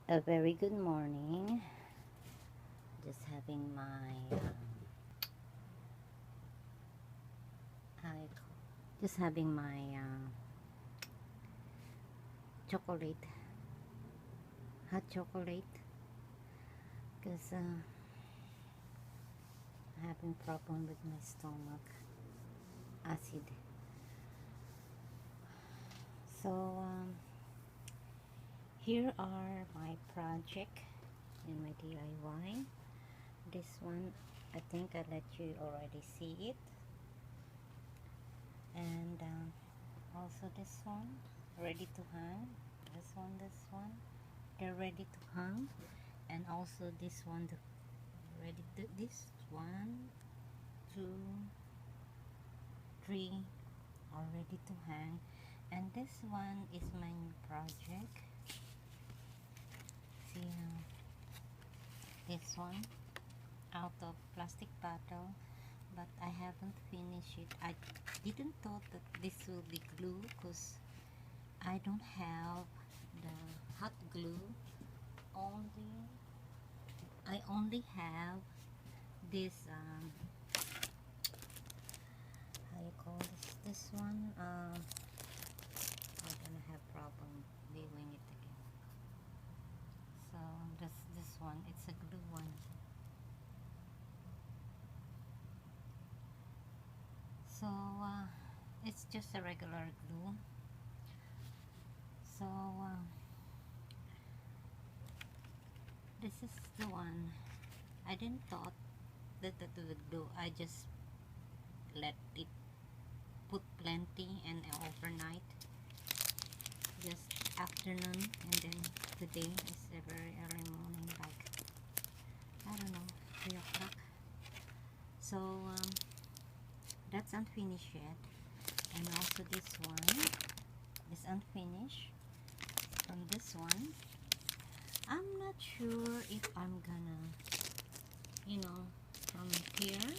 A very good morning. Just having my just having my chocolate, hot chocolate, because I'm having problem with my stomach acid. So here are my project in my DIY. This one, I think I let you already see it, and also this one ready to hang. This one, they're ready to hang, and also this one ready to, this 1, 2, 3 are ready to hang, and this one is my new project. See this one out of plastic bottle, but I haven't finished it. I didn't thought that this will be glue because I don't have the hot glue. I only have this how you call this one, I'm gonna have problem viewing it again. So this one, it's a glue one. So it's just a regular glue. So this is the one. I didn't thought that would do. I just let it put plenty and overnight, just afternoon, and then today is a very early morning, like I don't know, 3 o'clock. So that's unfinished yet, and also this one is unfinished. From this one, I'm not sure if I'm gonna, from here,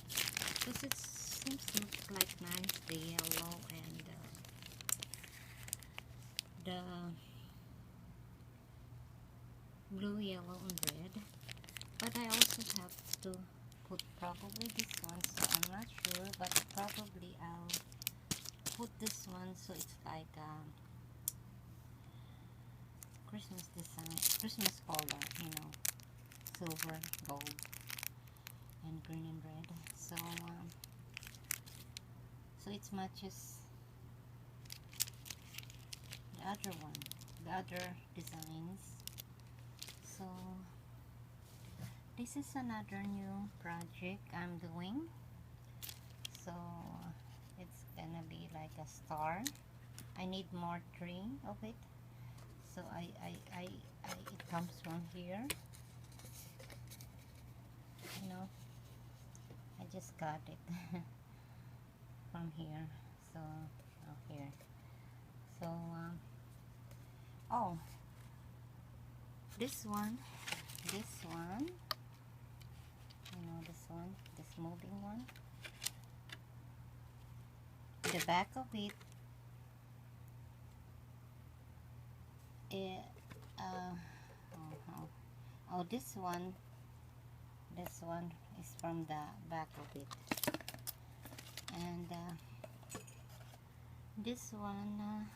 because it seems to look like nice, the yellow and the blue, yellow, and red. But I also have to put probably this one, so I'm not sure, but probably I'll put this one so it's like Christmas design, Christmas color, silver, gold, and green and red. So so it matches the other one, the other designs. So this is another new project I'm doing. So it's gonna be like a star. I need more tree of it. So it comes from here. I just got it from here. So here. So oh, this one, this moving one. The back of it, this one is from the back of it, and this one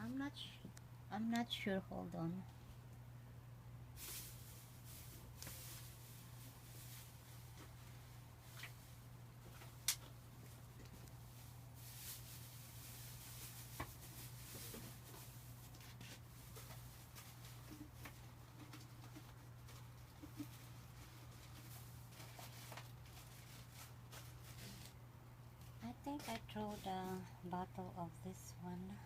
I'm not sure. Hold on. I think I threw the bottle of this one.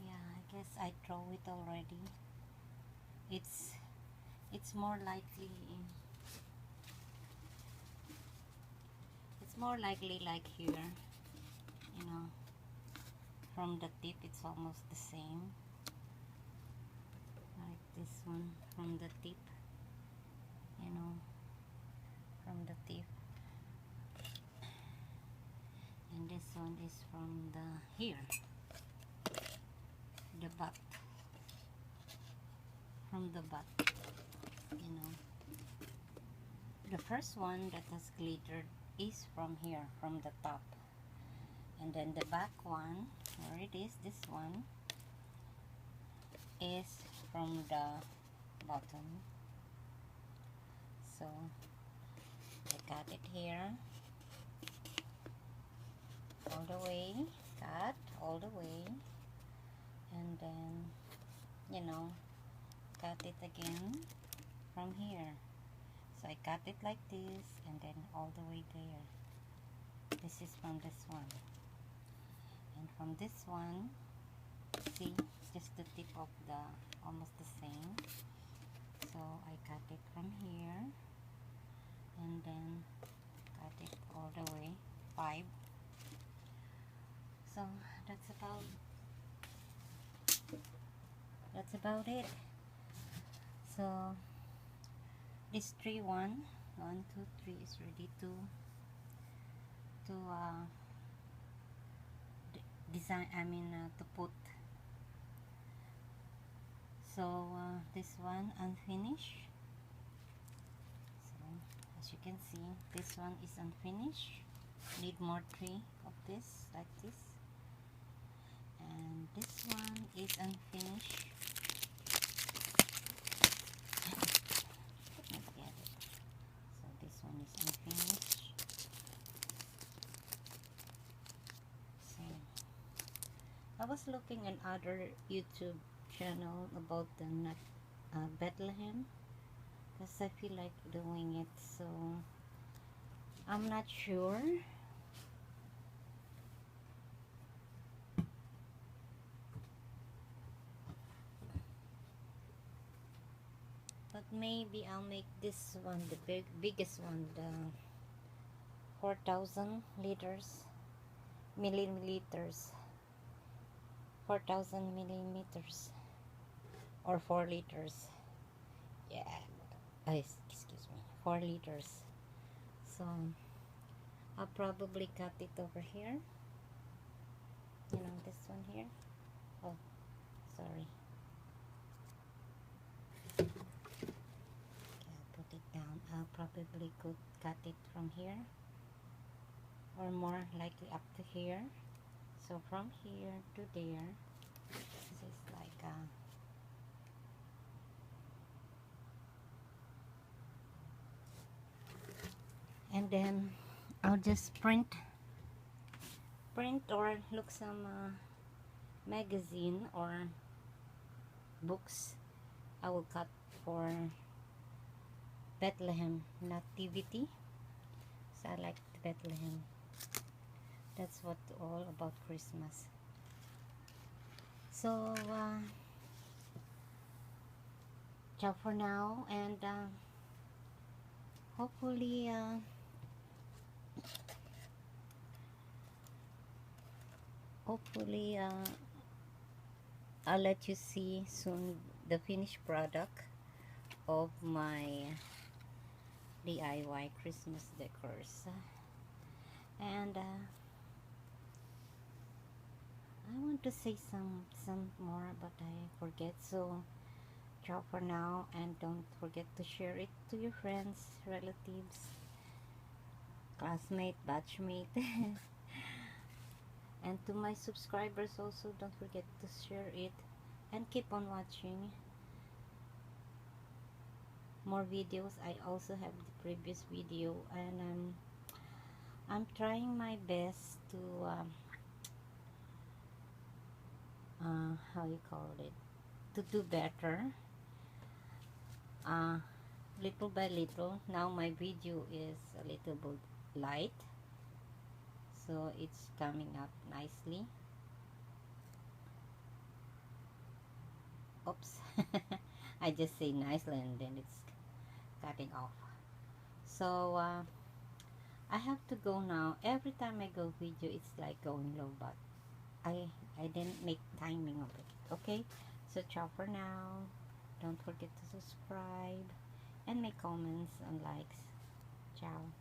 Yeah, I guess I throw it already. It's more likely like here, from the tip it's almost the same, like this one from the tip, from the tip, and this one is from the here, the butt. from the back, you know. The first one that has glittered is from here, from the top. And then the back one, where it is, this one, is from the bottom. So I cut it here, all the way, cut all the way, and then, you know, cut it again from here. So I cut it like this, and then all the way there. This is from this one. And from this one, see, just the tip of the, almost the same. So I cut it from here, and then cut it all the way, 5. So that's about it. So this tree one, 1, 2, 3 is ready to design, to put. So this one unfinished. So as you can see, this one is unfinished. Need more tree of this, like this. And this one is unfinished. Let me get it. So this one is unfinished. So I was looking at other YouTube channel about the Bethlehem, because I feel like doing it, so I'm not sure. But maybe I'll make this one, the biggest one, the 4,000 milliliters, 4,000 millimeters, or 4 liters. Yeah, excuse me, 4 liters. So I'll probably cut it over here, you know, this one here. Oh, sorry. Okay, I'll put it down. I'll probably could cut it from here, or more likely up to here. So from here to there, this is like a, and then I'll just print or look some magazine or books. I will cut for Bethlehem Nativity. So I like Bethlehem. That's what all about Christmas. So ciao for now, and hopefully I'll let you see soon the finished product of my DIY Christmas decors. And I want to say some more, but I forget. So ciao for now, and don't forget to share it to your friends, relatives, classmate, batchmate. And to my subscribers also, don't forget to share it, and keep on watching more videos. I also have the previous video, and I'm trying my best to how you call it, to do better, little by little. Now my video is a little bit light, so it's coming up nicely. Oops. I just say nicely and then it's cutting off. So I have to go now. Every time I go video, it's like going low, but I didn't make timing of it. Okay, so ciao for now. Don't forget to subscribe and make comments and likes. Ciao.